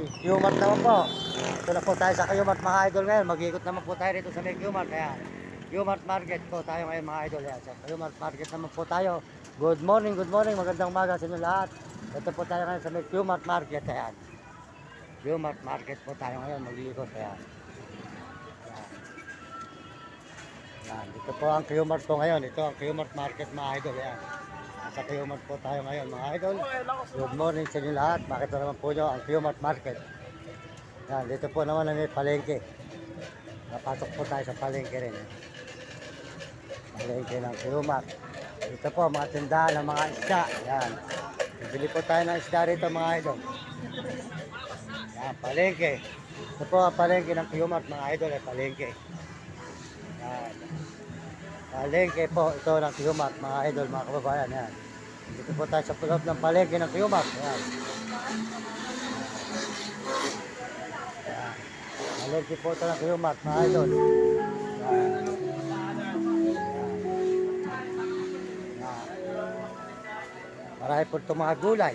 Qmart naman po. Ito na po tayo sa Qmart mga idol ngayon. Mag-ikot naman po tayo dito sa may Qmart. Ayan. Qmart Market po tayo ngayon mga idol. Ayan. Sa Qmart Market naman po tayo. Good morning, good morning. Magandang umaga sa inyo lahat. Ito po tayo ngayon sa may Qmart Market. Ayan. Qmart Market po tayo ngayon. Mag-ikot. Ayan. Ayan. Dito po ang Qmart po ngayon. Ito ang Qmart Market mga idol. Ayan. Sa Qmart po tayo ngayon mga idol. Good morning sa inyo lahat. Makita naman po nyo ang Qmart Market. Yan, dito po naman na may palengke. Napasok po tayo sa palengke rin. Palengke ng Qmart. Dito po mga tindahan ng mga isda. Yan. Bibili po tayo ng isda rito mga idol. Yan, palengke. Ito po ang palengke ng Qmart mga idol. Palengke. Yan. Palengke po ito ng Qmart mga idol, mga kababayan. Yan. Dito po tayo sa loob ng palengke ng Qmart. Yan. Yan. Palengke po ito ng Qmart mga idol. Yan. Yan. Marami po itong mga gulay.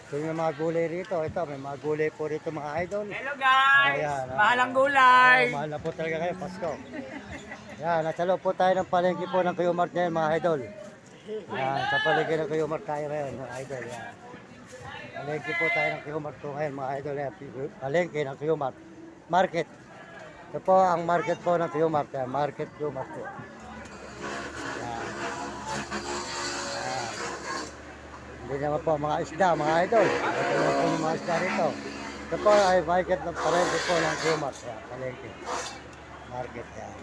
Ito yung mga gulay rito. Ito, may mga gulay po rito mga idol. Hello guys! Ayan, Mahal ang gulay! Mahal na po talaga kayo, Pasko. Yan, nasa loob po tayo ng palengke po ng Qmart ngayon mga idol. Yan, sa palengke ng Qmart tayo ngayon mga idol. Yan. Palengke po tayo ng Qmart po ngayon mga idol. Yan. Palengke ng Qmart Market. Ito po ang market po ng Qmart. Yan. Market Qmart po. Yan. Yan. Hindi naman po mga isda mga idol. Ito naman po yung mga isda rito. Ito po ay market ng palengke po ng Qmart. Yan, palengke. Market yan.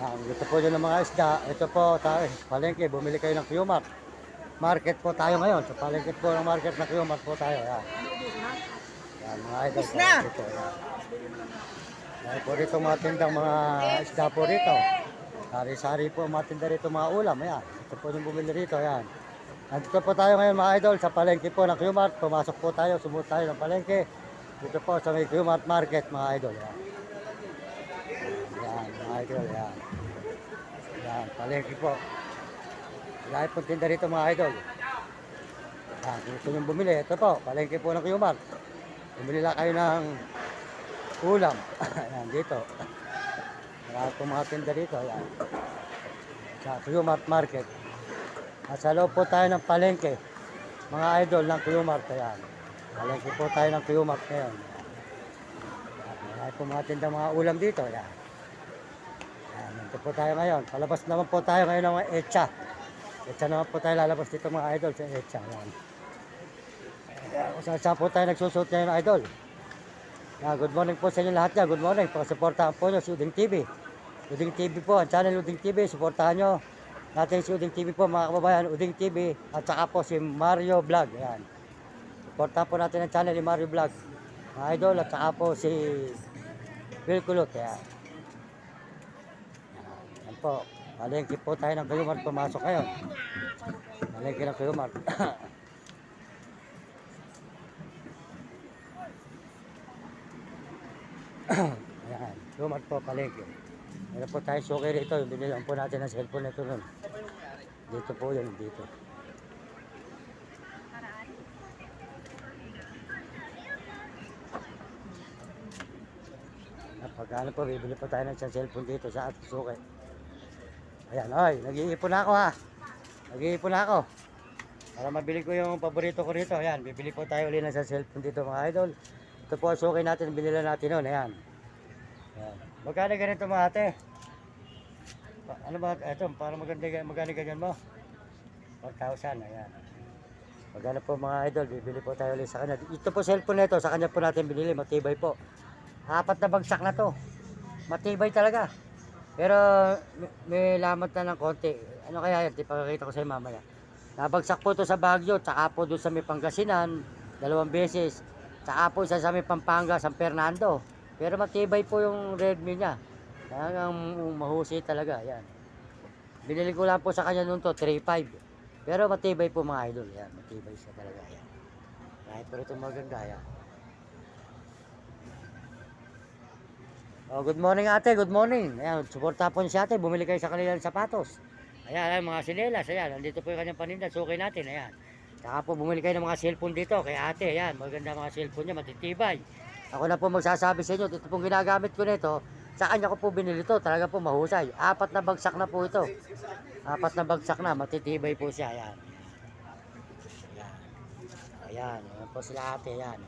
Ito po yun ng mga isda. Ito po tayo, palengke, bumili kayo ng Qmart Market po tayo ngayon. Sa palengke po ng market ng Qmart po tayo. Yan. Yan mga idol. Dito, yan. Yan po rito mga tindang mga isda po rito. Sari-sari po mga tinda rito mga ulam. Yan. Ito po yung bumili rito. Yan. Nandito po tayo ngayon mga idol sa palengke po ng Qmart. Pumasok po tayo, sumunod tayo ng palengke. Dito po sa may Qmart Market mga idol. Yan. Yan, mga idol, yan. Yan, palengke po. Lahat po tinda rito mga idol. Yan, kung gusto nyo bumili, ito po, palengke po ng Qmart. Bumili lang kayo ng ulam. Yan, dito. Lahat po mga tinda rito, yan. Sa Qmart Market. At sa loob po tayo ng palengke. Mga idol ng Qmart, yan. Palengke po tayo ng Qmart ngayon. Lahat po mga tinda mga ulam dito, yan. Ito po tayo ngayon. Palabas naman po tayo ngayon ng Echa. Echa naman po tayo lalabas dito mga idol sa Echa. Yan. Saan po tayo nagsusuot ngayon idol. Yan, good morning po sa inyo lahat yan. Good morning. Pakasuportahan po nyo si Uding TV. Uding TV po. Ang channel Uding TV. Suportahan nyo natin si Uding TV po mga kababayan. Uding TV. At saka po si Mario Vlog. Yan. Suportahan po natin ang channel ni Mario Vlog. Mga idol. At saka po si Bill Kulot. Yan. Yan po, palengke po tayo ng Qmart, pumasok ngayon. Palengke ng Qmart. Ayan, Qmart po, palengke. Meron po tayo suki rito, yung binilang po natin ng cellphone nito nun. Dito po yun, dito. Pagkano po, bibili po tayo ng cellphone dito sa ating suki. Ayan, oy, nag-iipon na ako ha. Nag-iipon na ako. Para mabili ko yung paborito ko rito. Ayan, bibili po tayo ulit ng cellphone dito mga idol. Ito po ang suki natin, binila natin noon. Ayan. Ayan. Magkano ganito mga ate? Ano ba? Ito, para magkano ganyan mo? 4,000, ayan. Magkano po mga idol, bibili po tayo ulit sa kanya. Ito po cellphone nito, sa kanya po natin binili, matibay po. 4 na bagsak na to. Matibay talaga. Pero may lamat na ng konti. Ano kaya yan? Ipakakita ko sa iyo mamaya. Nabagsak po to sa Baguio, tsaka po doon sa may Pangasinan, 2 beses. Tsaka po isa sa may Pampanga, San Fernando. Pero matibay po yung Redmi niya. Talagang mahusay talaga. Yan. Binili ko lang po sa kanya noon to, 3.5. Pero matibay po mga idol. Yan, matibay siya talaga. Yan. Kahit pero itong maganda. Yan. Oh, good morning ate, good morning. Ayan, suporta po si ate, bumili kayo sa kanilang sapatos. Ayan, ayan mga sinelas, ayan, nandito po yung kanyang paninda, suki natin, ayan. Saka po bumili kayo ng mga cellphone dito kay ate. Ayan, maganda mga cellphone niya, matitibay. Ako na po magsasabi sa inyo, ito pong ginagamit ko nito. Sa kanya ko po binili ito, talaga po mahusay. 4 na bagsak na po ito. 4 na bagsak na, matitibay po siya. Ayan. Ayan. Ayan, ayan po sila ate. Ayan.